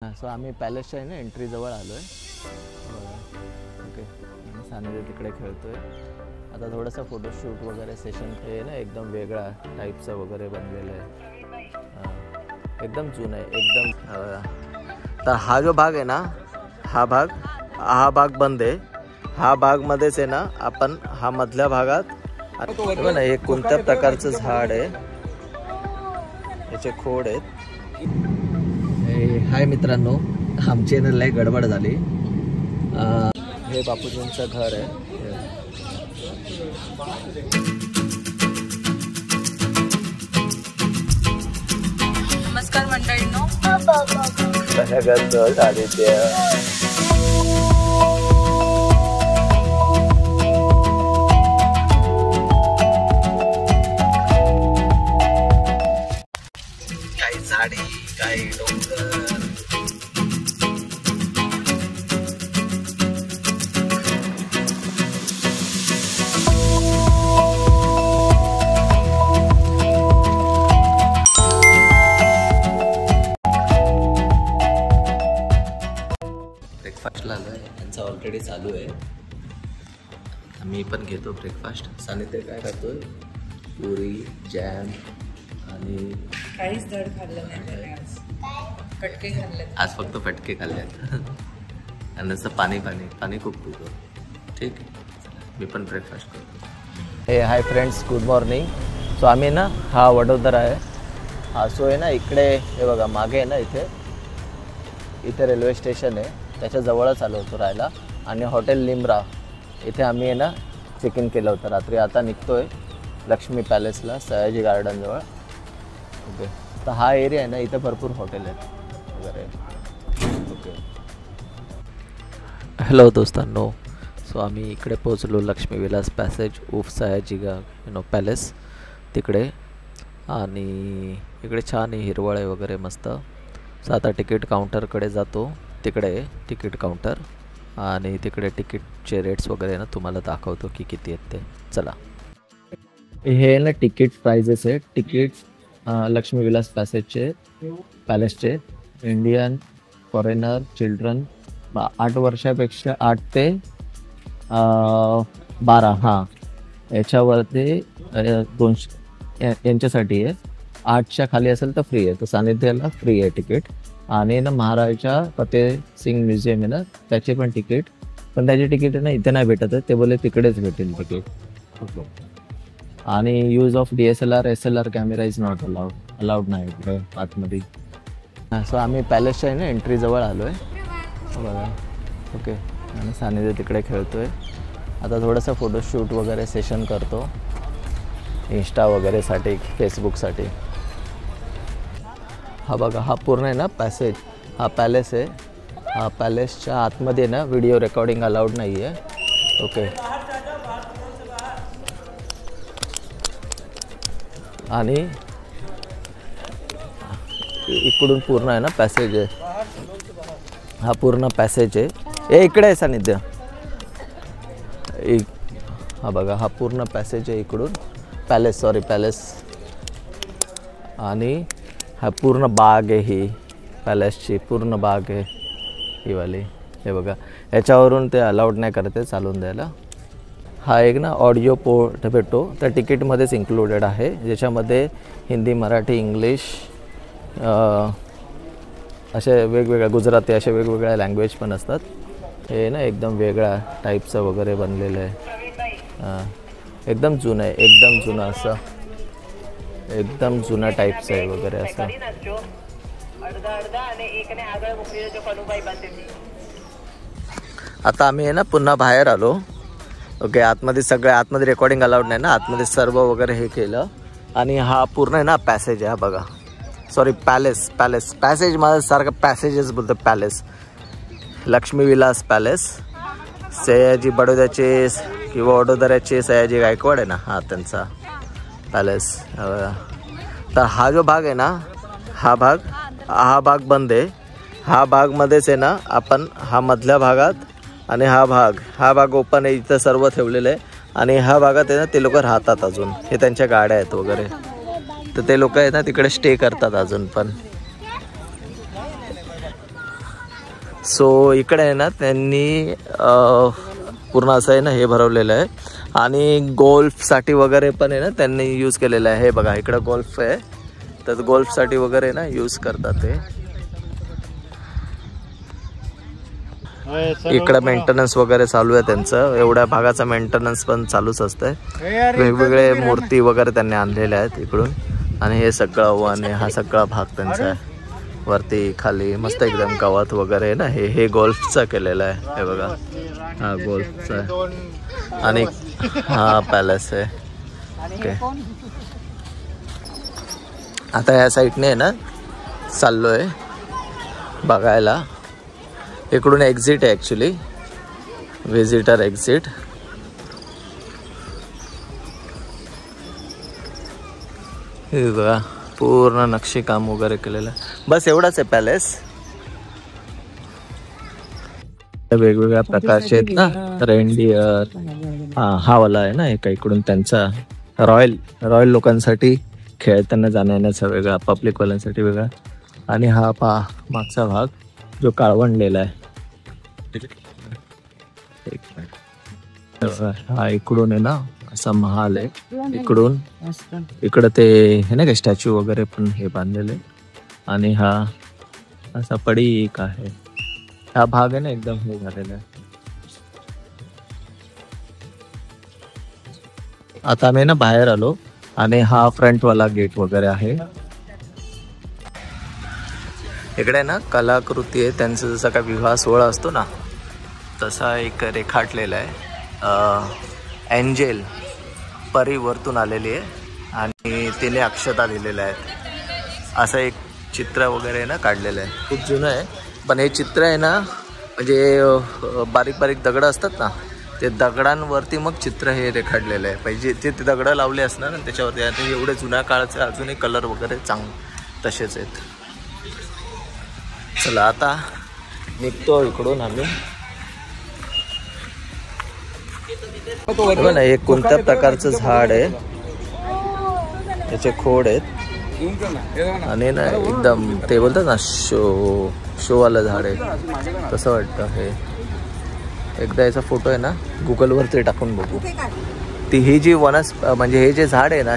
So आम्ही पॅलेसच्या आहे ना एंट्री जवळ आलो आहे. ओके, सानिध्य तिकडे खेळतोय. आता थोडंसं फोटोशूट वगैरे सेशन ते ना एकदम वेगळा टाईपचं वगैरे बनलेलं आहे. एकदम जुनं आहे एकदम. तर हा जो भाग आहे ना, हा भाग बंद आहे. हा भागमध्येच आहे ना आपण हा मधल्या भागात ना हे कोणत्या प्रकारचं झाड आहे, याचे खोड आहेत. हाय मित्रांनो, आमची ना लय गडबड झाली. हे बापूजींचं घर आहे. नमस्कार मंडळींनो. आदित्य काही झाडी, काही डोंगर. ब्रेकफास्टला आलो आहे, त्यांचा ऑलरेडी चालू आहे. मी पण घेतो ब्रेकफास्ट. सानिध्य काय करतोय? पुरी, जॅम आणि काहीच धड खाल्लं नाही आज. फटके खाल्ले आज, फक्त फटके खाल्ले आणि नुसतं पाणी खूप पितो. ठीक आहे, मी पण ब्रेकफास्ट करतो. हे hi friends, good morning. So आम्ही ना, हा वडोदरा आहे. हा सो आहे ना इकडे, हे बघा मागे आहे ना, इथे रेल्वे स्टेशन आहे, त्याच्या जवळच आलो होतो राहायला. आणि हॉटेल लिम्रा इथे आम्ही आहे ना चेक इन केलं होतं रात्री. आता निघतोय लक्ष्मी पॅलेसला, सयाजी गार्डनजवळ. ओके, तर हा एरिया आहे ना, इथे भरपूर हॉटेल आहेत वगैरे. Okay, hello दोस्तांनो. सो आम्ही इकडे पोचलो, लक्ष्मी विलास पॅसेज उफ सयाजी पॅलेस तिकडे. आणि इकडे छान आहे, हिरवळ आहे वगैरे मस्त. सो आता तिकीट काउंटरकडे जातो. तिकडे तिकीट काउंटर आणि तिकडे तिकीटचे रेट्स वगैरे ना तुम्हाला दाखवतो की किती आहेत ते. चला, हे ना तिकीट प्राइजेस आहे. तिकीट लक्ष्मी विलास पॅलेसचे इंडियन, फॉरेनर, चिल्ड्रन 8 वर्षापेक्षा 8 ते 12 हां याच्यावरती 200 यांच्यासाठी आहे. 8च्या खाली असेल तर फ्री आहे. तर सानिध्याला फ्री आहे तिकीट. आणि ना महाराजा फतेह सिंग म्युझियम आहे ना, त्याचे पण तिकीट, पण त्याचे तिकीट आहे ना इथे नाही भेटत आहे. ते बोले तिकडेच भेटेल तिकीट. आणि use of DSLR SLR camera is not allowed नाही इकडे आतमध्ये. सो आम्ही पॅलेसच्या आहे ना एंट्री जवळ आलो आहे बघा. ओके, आणि सानिध्य तिकडे खेळतोय. आता थोडंसं फोटोशूट वगैरे सेशन करतो इंस्टा वगैरेसाठी, फेसबुकसाठी. हा बघा, हा पूर्ण आहे ना पॅसेज, हा पॅलेस आहे. हा पॅलेसच्या आतमध्ये ना व्हिडिओ रेकॉर्डिंग अलाउड नाही आहे. ओके, आणि इकडून पूर्ण आहे ना पॅसेज आहे. हा पूर्ण पॅसेज आहे. इकडे आहे सानिध्य. हा बघा, हा पूर्ण पॅसेज आहे इकडून. पॅलेस. आणि हा पूर्ण बाग आहे, ही पॅलेसची पूर्ण बाग आहे ही वाली. हे बघा, याच्यावरून ते अलाउड नाही करत आहे चालून द्यायला. हा एक ना ऑडिओ पोर्ट भेटतो, त्या तिकीटमध्येच इन्क्लुडेड आहे, ज्याच्यामध्ये हिंदी, मराठी, इंग्लिश असे वेगवेगळ्या, गुजराती, असे वेगवेगळ्या लँग्वेज पण असतात. हे ना एकदम वेगळ्या टाईपचं वगैरे बनलेलं आहे. एकदम जुनं आहे, एकदम जुनं असं, एकदम जुना टाईपचं आहे वगैरे असं. आता आम्ही आहे ना पुन्हा बाहेर आलो. ओके, आतमध्ये रेकॉर्डिंग अलाउड नाही ना, आतमध्ये सर्व वगैरे हे केलं. आणि हा पूर्ण आहे ना पॅसेज आहे. हा बघा, सॉरी पॅसेज माझं सारखं पॅसेजेस बोलतो. पॅलेस, लक्ष्मी विलास पॅलेस, सयाजी बडोद्याचे किंवा वडोदऱ्याचे सयाजी गायकवाड आहे ना, हा त्यांचा पॅलेस. तर हा जो भाग आहे ना, हा भाग बंद आहे. हा भागमध्येच आहे ना आपण हा मधल्या भागात, आणि हा भाग ओपन आहे. इथं सर्व ठेवलेलं आहे. आणि ह्या भागात आहे ना ते लोक राहतात अजून. हे त्यांच्या गाड्या आहेत वगैरे. तर ते लोक आहेत ना तिकडे स्टे करतात अजून पण. सो इकडे आहे ना त्यांनी पूर्ण असं आहे ना हे भरवलेलं आहे आणि गोल्फसाठी वगैरे पण आहे ना त्यांनी यूज केलेलं आहे. हे बघा इकडं गोल्फ आहे तर गोल्फसाठी वगैरे ना यूज करतात ते. इकडं मेंटेनन्स वगैरे चालू आहे त्यांचं. एवढ्या भागाचा मेंटेनन्स पण चालूच असतंय. वेगवेगळे मूर्ती वगैरे त्यांनी आणलेल्या आहेत इकडून आणि हे सगळं वन आहे. हा सगळा भाग त्यांचा आहे. वरती खाली मस्त एकदम गवत वगैरे आहे ना. हे गोल्फचा केलेला आहे. हे बघा हा गोल्फचा आहे आणि हा पॅलेस आहे. ओके आता या साईडने आहे ना चाललोय बघायला. इकडून एक्झिट आहे ॲक्च्युली, व्हिजिटर एक्झिट. हे बघा पूर्ण नक्षी काम वगैरे केलेलं आहे. बस एवढाच आहे पॅलेस. वेगवेगळ्या प्रकारचे आहेत ना रेनडियर. हा वाला आहे ना एका इकडून त्यांचा रॉयल लोकांसाठी खेळताना जाण्या येण्याचा वेगळा, पब्लिक वाल्यांसाठी वेगळा. आणि हा पहा मागचा भाग जो काळवंडलेला आहे. हा इकडून आहे ना असा महाल आहे. इकडून इकडं ते हे ना का स्टॅच्यू वगैरे पण हे बांधलेले. आणि हा असा पडीक आहे. हा भाग आहे ना एकदम हे झालेला आहे. आता आम्ही ना बाहेर आलो आणि हा फ्रंट वाला गेट वगैरे आहे. इकडे ना कलाकृती आहे त्यांचं. जसा का विवाह सोहळा असतो ना तसा एक रेखाटलेला आहे. एंजेल परी वरतून आलेली आहे आणि तिने अक्षता दिलेल्या आहेत. असं एक चित्र वगैरे ना काढलेलं आहे. खूप जुनं आहे पण हे चित्र आहे ना म्हणजे बारीक बारीक दगड असतात ना ते दगडांवरती मग चित्र हे रेखाटलेलं आहे. पाहिजे ते दगडं लावले असणार ना त्याच्यावरती. आणि एवढे जुन्या काळाचे अजूनही कलर वगैरे तसेच आहेत. चला आता निघतो इकडून आम्ही. बघा ना हे कोणत्या प्रकारचं झाड आहे. त्याचे खोड आहेत आणि ना एकदम ते बोलतात ना शोवालं झाड आहे तसं वाटतं. हे एकदा याचा फोटो आहे ना गुगलवरती टाकून बघू. ही जी म्हणजे हे जे झाड आहे ना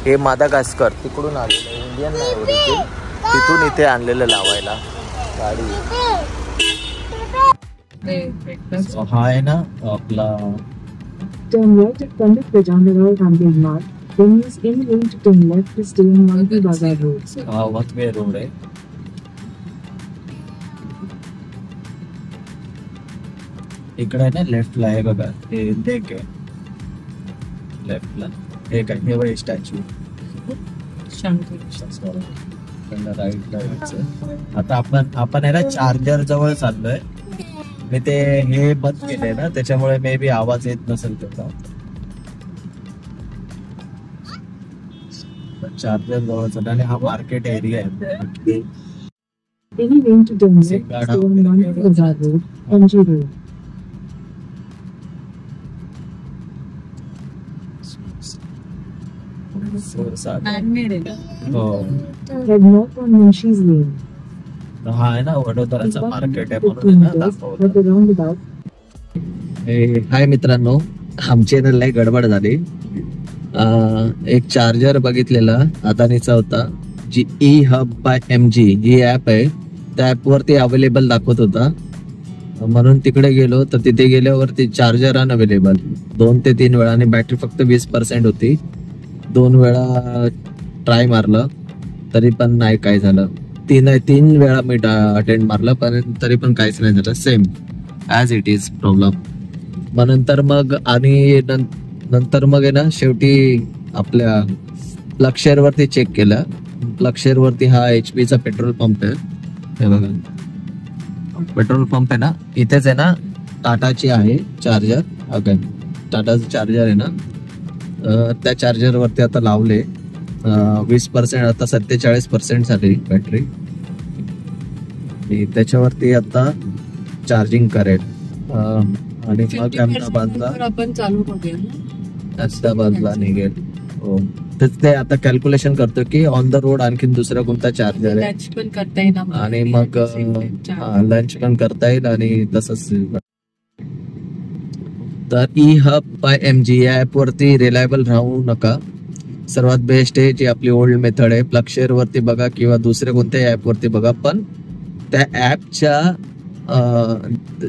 हे मादागास्कर तिकडून आलेलं आहे. इंडियन नाही ओरिजिन. तिथून इथे आणलेलं लावायला गाडी. हा आहे ना आपला turn right at Pandit Prajandaral Ramdev Marg, then use any lane to turn left to stay on Mangi Bazar Road. Vatva road आहे. इकडे आहे ना लेफ्टला आहे बघा हे लेक आहे. लेफ्टला हे काय हे बघा स्टॅच्यू. राईटला जायचं. आता आपण आहे ना चार्जर जवळ चाललोय. मी ते हे बंद केलंय ना त्याच्यामुळे मे बी आवाज येत नसेल त्याचा. चार्जर जवळ आणि हा मार्केट एरिया आहे. Any lane to turn left, stay on Mangi Bazar Road, MG Road. Head north on Munshi's Lane. हा आहे ना वडोदराचा मार्केट आहे म्हणून दाखवलं. हाय मित्रांनो, आमची ना लय गडबड झाली. एक चार्जर बघितलेला अदानीचा होता जी E-Hub by MG he app आहे. त्या ऍप वरती अवेलेबल दाखवत होता म्हणून तिकडे गेलो. तर तिथे गेल्यावरती चार्जर अनअवेलेबल 2 ते 3 वेळा आणि बॅटरी फक्त 20% होती. 2 वेळा ट्राय मारलं तरी पण नाही काय झालं. 3 वेळा मी अटेंड मारलं पण तरी पण काहीच नाही झालं. Same as it is problem. मग नंतर मग आहे ना शेवटी आपल्या प्लगशेअर वरती चेक केलं. प्लगशेअर वरती हा HP चा पेट्रोल पंप आहे. हे बघा पेट्रोल पंप आहे ना इथेच आहे ना. टाटाची आहे चार्जर. ओके टाटाचं चार्जर आहे ना त्या चार्जर वरती आता लावले. 20% आता 47% झाली बॅटरी. त्याच्यावरती आता चार्जिंग करेल आणि मग अहमदाबादला निघेल. हो तर ते आता कॅल्क्युलेशन करतो की ऑन द रोड आणखीन दुसरा कोणता चार्जर आहे लंच पण करता येईल आम्हाला. आणि मग लंच पण करता येईल आणि तसंच. तर E-Hub बाय MG या ऍप वरती रिलायबल राहू नका. सर्वात बेस्ट आहे जी आपली ओल्ड मेथड आहे, प्लगशेअर वरती बघा किंवा दुसऱ्या कोणत्याही ऍप वरती बघा, पण त्या ऍपच्या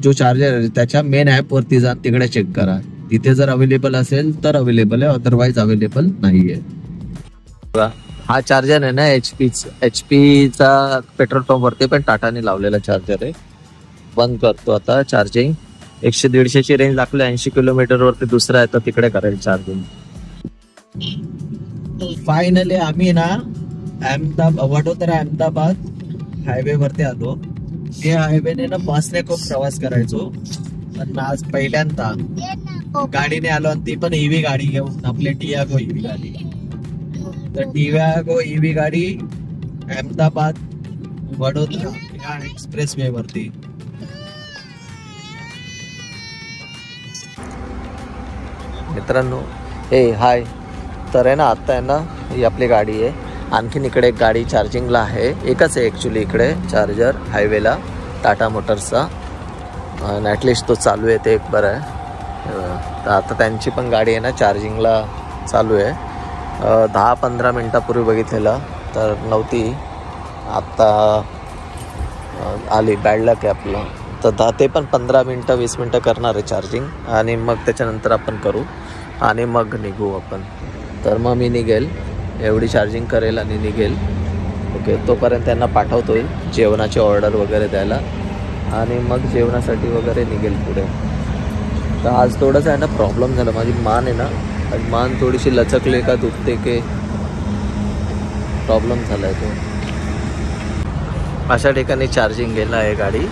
जो चार्जर आहे त्याच्या मेन ऍप वरती जा, तिकडे चेक करा. तिथे जर अवेलेबल असेल तर अवेलेबल आहे, अदरवाईज अवेलेबल नाहीये. हा चार्जर आहे ना HP चा पेट्रोल पंप वरती पण टाटाने लावलेला चार्जर आहे. बंद करतो आता चार्जिंग. 100-150 ची रेंज दाखवली, 80 किलोमीटर वरती दुसरा आहे तर तिकडे करायला चार्जिंग. फायनली आम्ही ना वडोदरा अहमदाबाद हायवे वरती आलो. या हायवेने ना बसने खूप प्रवास करायचो, पण आज पहिल्यांदा गाडीने आलो आणि ती पण EV गाडी घेऊन, आपली टियागो EV गाडी. तर टियागो EV गाडी अहमदाबाद वडोदरा या एक्सप्रेस वे वरती. मित्रांनो हाय. तर आहे ना आता आहे ना ही आपली गाडी आहे. आणखीन इकडे एक गाडी चार्जिंगला आहे, एकच आहे ॲक्च्युली इकडे चार्जर हायवेला टाटा मोटर्सचा, आणि ॲटलिस्ट तो चालू आहे ते एक बरं आहे. तर आता त्यांची पण गाडी आहे ना चार्जिंगला चालू आहे. 10-15 मिनटापूर्वी बघितलेलं तर नव्हती, आत्ता आली. बॅड लक आहे आपलं. तर ते पण 15 मिनटं 20 मिनटं करणार आहे चार्जिंग, आणि मग त्याच्यानंतर आपण करू आणि मग निघू आपण. तर मग मी निघेल, एवढी चार्जिंग करेल आणि निघेल. ओके, तोपर्यंत त्यांना पाठवतोय जेवणाची ऑर्डर वगैरे द्यायला, आणि मग जेवणासाठी वगैरे निघेल पुढे. तर आज थोडंसं आहे ना प्रॉब्लेम झाला, माझी मान आहे ना, मान थोडीशी लचकली का दुखते की प्रॉब्लेम झाला आहे तो. अशा ठिकाणी चार्जिंग गेला आहे गाडी.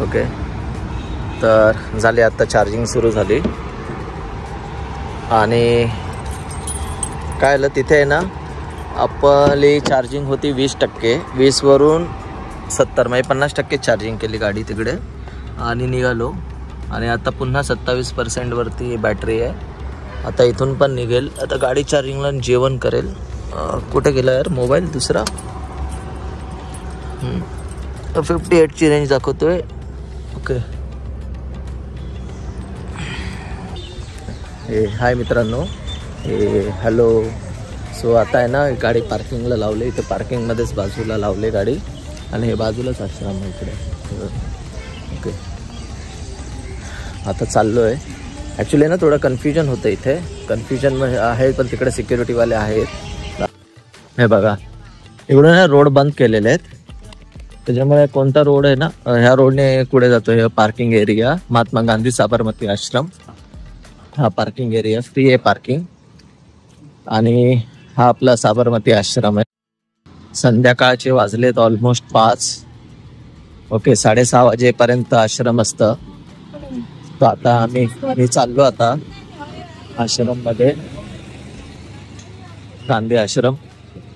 ओके, तर झाली आता चार्जिंग सुरू झाली. आणि काय झालं तिथे आहे ना, आपली चार्जिंग होती 20%, 20 वरून 70 म्हणजे 50% चार्जिंग केली गाडी तिकडे आणि निघालो. आणि आता पुन्हा 27% वरती बॅटरी आहे. आता इथून पण निघेल. आता गाडी चार्जिंगला जेवण करेल. कुठे गेला यार मोबाईल दुसरा? 58ची रेंज दाखवतोय. ओके, हाय मित्रांनो, हॅलो. सो आता आहे ना गाडी पार्किंगला लावली, इथे पार्किंगमध्येच बाजूला लावले गाडी, आणि हे बाजूलाच आश्रम आहे इकडे. ओके, आता चाललो आहे. ॲक्च्युली ना थोडं कन्फ्युजन होतं इथे, कन्फ्युजन आहे, पण तिकडे सिक्युरिटीवाले आहेत. हे बघा इकडून ना रोड बंद केलेले आहेत, त्याच्यामुळे कोणता रोड आहे ना, ह्या रोडने पुढे जातो. हे पार्किंग एरिया महात्मा गांधी साबरमती आश्रम, हा पार्किंग एरिया फ्री आहे पार्किंग. आणि हा आपला साबरमती आश्रम आहे. संध्याकाळचे वाजलेत ऑलमोस्ट 5. ओके, 6:30 वाजेपर्यंत आश्रम असतं. तर आता मी चाललो आता आश्रम मध्ये, गांधी आश्रम.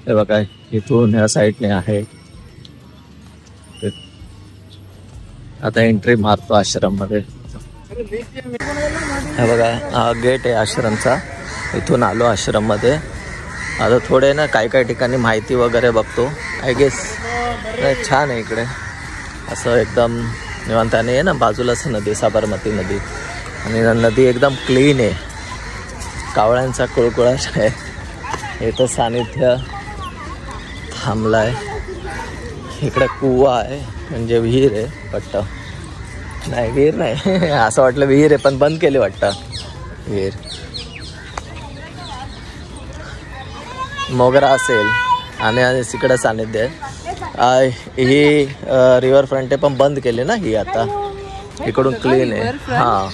हे बघा इथून ह्या साईडने आहे. आता एंट्री मारतो आश्रम मध्ये. हे बघा हा गेट आहे आश्रमचा. इथून आलो आश्रम मध्ये. आता थोडे ना काही ठिकाणी माहिती वगैरे बघतो. आय गेस छान आहे इकडे, असं एकदम निवांताने आहे ना. बाजूलाच नदी, साबरमती नदी, आणि नदी एकदम क्लीन आहे, कावळ्यांचा कुळकुळाट आहे. इथं सानिध्य थांबलाय. इकडे कुवा आहे, म्हणजे विहीर आहे वाटतं. नाही विहीर नाही असं वाटलं विहीर आहे, पण बंद केली वाटतं विहीर. मोगरा असेल. आणि तिकडं सानिध्य आहे. ही रिव्हर फ्रंट आहे, पण बंद केली ना ही आता. इकडून क्लीन आहे. हां,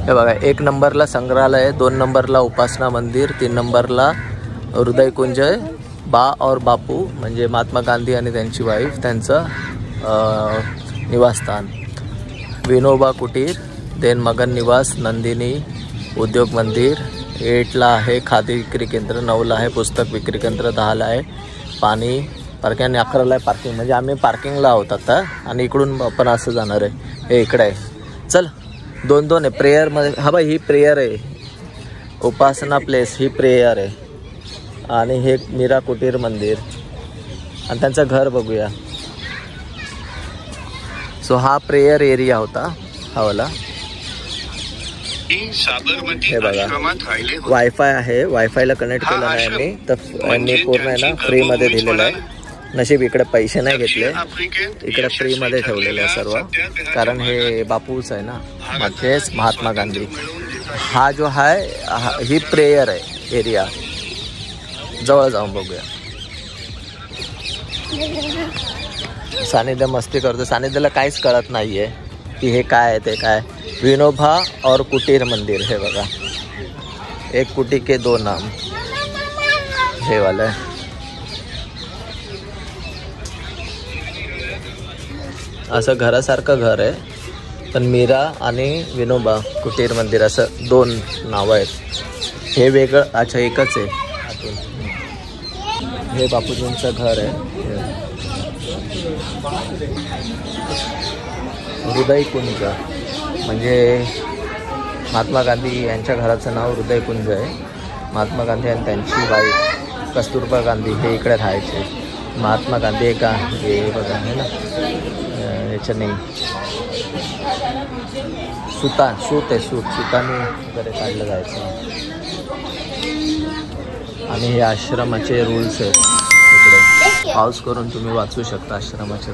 हे बघा 1 नंबरला संग्रहालय, 2 नंबरला उपासना मंदिर, 3 नंबरला हृदयकुंज, बा और बापू म्हणजे महात्मा गांधी आणि त्यांची वाईफ, त्यांचं निवासस्थान, विनोबा कुटीर, देन मगन निवास, नंदिनी उद्योग मंदिर. 8ला आहे खादी विक्री केंद्र, 9ला आहे पुस्तक विक्री केंद्र, 10ला आहे पाणी पार्किंग, आणि 11ला आहे पार्किंग. म्हणजे आम्ही पार्किंगला आहोत आता, आणि इकडून आपण असं जाणार आहे. हे इकडे आहे. चल 2-2 आहे प्रेयरमध्ये. हा बाई ही प्रेयर आहे. उपासना प्लेस ही प्रेयर आहे. आणि हे मीरा कुटीर मंदिर आणि त्यांचं घर बघूया. सो हा प्रेयर एरिया होता हा वाला. हे बघा वायफाय आहे. वायफायला कनेक्ट केलं नाही यांनी तर यांनी पूर्ण आहे ना फ्रीमध्ये दिलेलं आहे. नशीब इकडे पैसे नाही घेतले, इकडे फ्रीमध्ये ठेवलेले आहे सर्व, कारण हे बापूच आहे ना, म्हणजेच महात्मा गांधी. हा जो आहे ही प्रेयर आहे एरिया. जवळ जाऊन बघूया. सानिध्य मस्ती करतो. सानिध्यला काहीच कळत नाहीये की हे काय आहे ते काय. विनोबा और कुटीर मंदिर हे बघा. एक कुटी के दो नाम हे वाला आहे. असं घरासारखं घर आहे, पण मीरा आणि विनोबा कुटीर मंदिर असं 2 नावं आहेत. हे वेगळं, अच्छा एकच आहे. हे बापूजींचं घर आहे. हृदयकुंज म्हणजे महात्मा गांधी यांच्या घराचं नाव हृदयकुंज आहे. महात्मा गांधी आणि त्यांची वाईफ कस्तुरबा गांधी हे इकडे राहायचे. महात्मा गांधी एक हे बघा आहे ना याच्याने सूत आहे, सुताने वगैरे काढलं जायचं. आणि हे आश्रमाचे रूल्स आहेत इकडे. पाऊस करून तुम्ही वाचू शकता आश्रमाचे.